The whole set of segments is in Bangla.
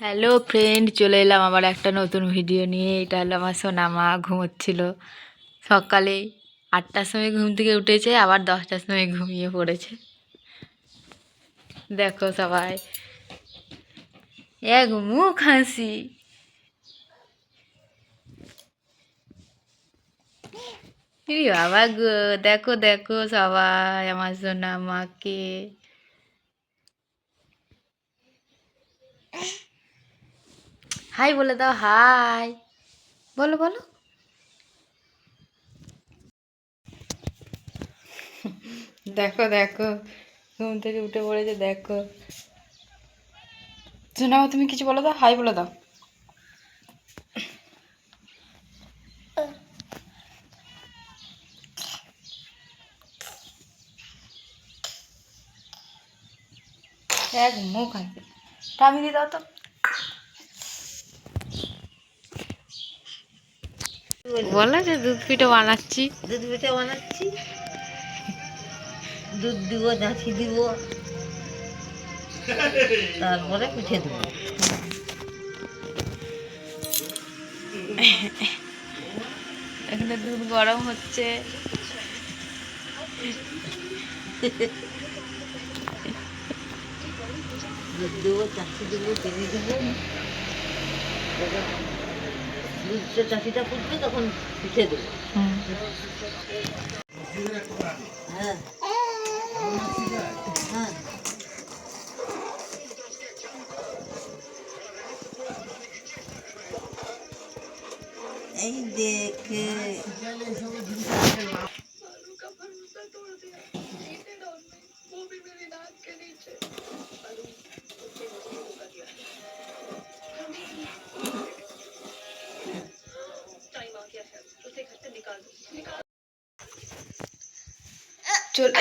হ্যালো ফ্রেন্ড, চলে এলাম আবার একটা নতুন ভিডিও নিয়ে। এটা হলো আমার সোনা মা ঘুমোচ্ছিল। সকালে 8টার সময় ঘুম থেকে উঠেছে, আবার 10টার সময় ঘুমিয়ে পড়েছে। দেখো সবাই, এক মুখ হাসি। এই বাবা গো, দেখো দেখো সবাই আমার সোনা মাকে। হাই বলে দাও, হাই বলো বলো। দেখো দেখো, ঘুম থেকে উঠে পড়েছে দেখো। সোনা মা, তুমি কিছু বলে দাও, হাই বলে দাও। এক মুখ হাসি, টামি দিয়ে দাও তো। বলো যে দুধ পিঠে বানাচ্ছি। দুধ পিঠে বানাচ্ছি, দুধ দিব, জাঁচি দিব, তারপরে পিঠে দেবো। এখানে দুধ গরম হচ্ছে। দুধ দেবো, চাষি দেবো, চিনি দেবো। দুধটা চাষিটা ফুটবে তখন পিঠে দেবো। হ্যাঁ হ্যাঁ, এই দেখে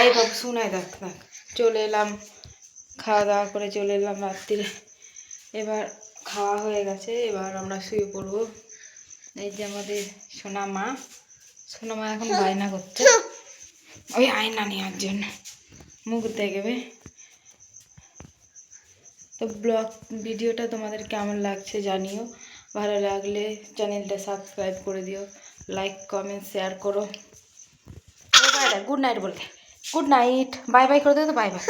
এই বাবু শোনাই, দেখ দেখ, চলে এলাম, খাওয়া দাওয়া করে চলে এলাম রাত্রিরে। এবার খাওয়া হয়ে গেছে, এবার আমরা শুয়ে পড়বো। এই যে আমাদের সোনা মা, সোনা মা এখন বায়না করছে ওই আয়না নেওয়ার জন্য, মুখ দেখবে। তো ব্লগ ভিডিওটা তোমাদের কেমন লাগছে জানিও। ভালো লাগলে চ্যানেলটা সাবস্ক্রাইব করে দিও, লাইক কমেন্ট শেয়ার করো। গুড নাইট বলে, গুড নাইট, বাই বাই করে দিও তো, বাই বাই।